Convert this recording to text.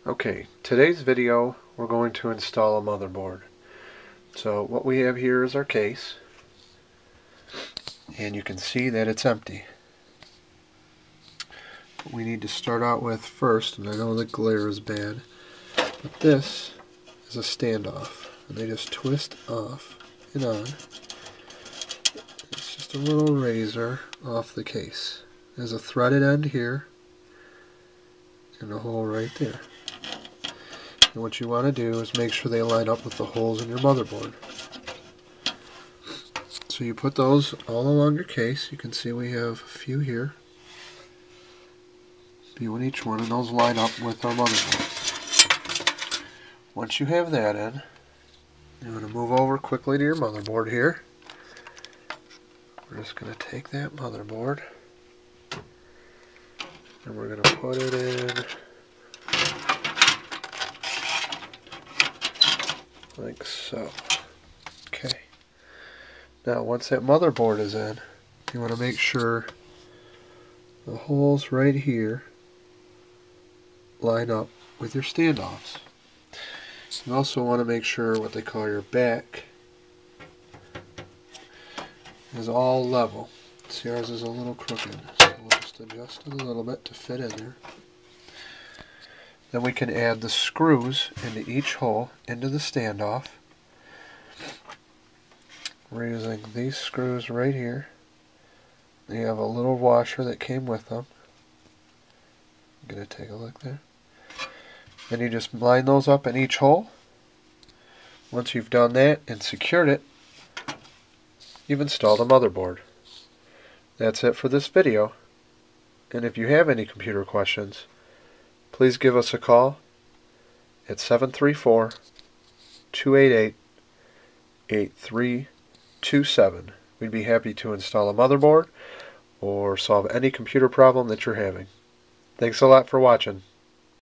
Okay, today's video we're going to install a motherboard. So what we have here is our case, and you can see that it's empty. What we need to start out with first, and I know the glare is bad, but this is a standoff, and they just twist off and on. It's just a little razor off the case. There's a threaded end here and a hole right there. And what you want to do is make sure they line up with the holes in your motherboard. So you put those all along your case. You can see we have a few here. Few in each one, and those line up with our motherboard. Once you have that in, you want to move over quickly to your motherboard here. We're just going to take that motherboard and we're going to put it in like so. Okay. Now once that motherboard is in, you want to make sure the holes right here line up with your standoffs. You also want to make sure what they call your back is all level. See, ours is a little crooked, so we'll just adjust it a little bit to fit in there. Then we can add the screws into each hole into the standoff. We're using these screws right here. They have a little washer that came with them. I'm going to take a look there. Then you just line those up in each hole. Once you've done that and secured it, you've installed a motherboard. That's it for this video. And if you have any computer questions, please give us a call at 734-288-8327. We'd be happy to install a motherboard or solve any computer problem that you're having. Thanks a lot for watching.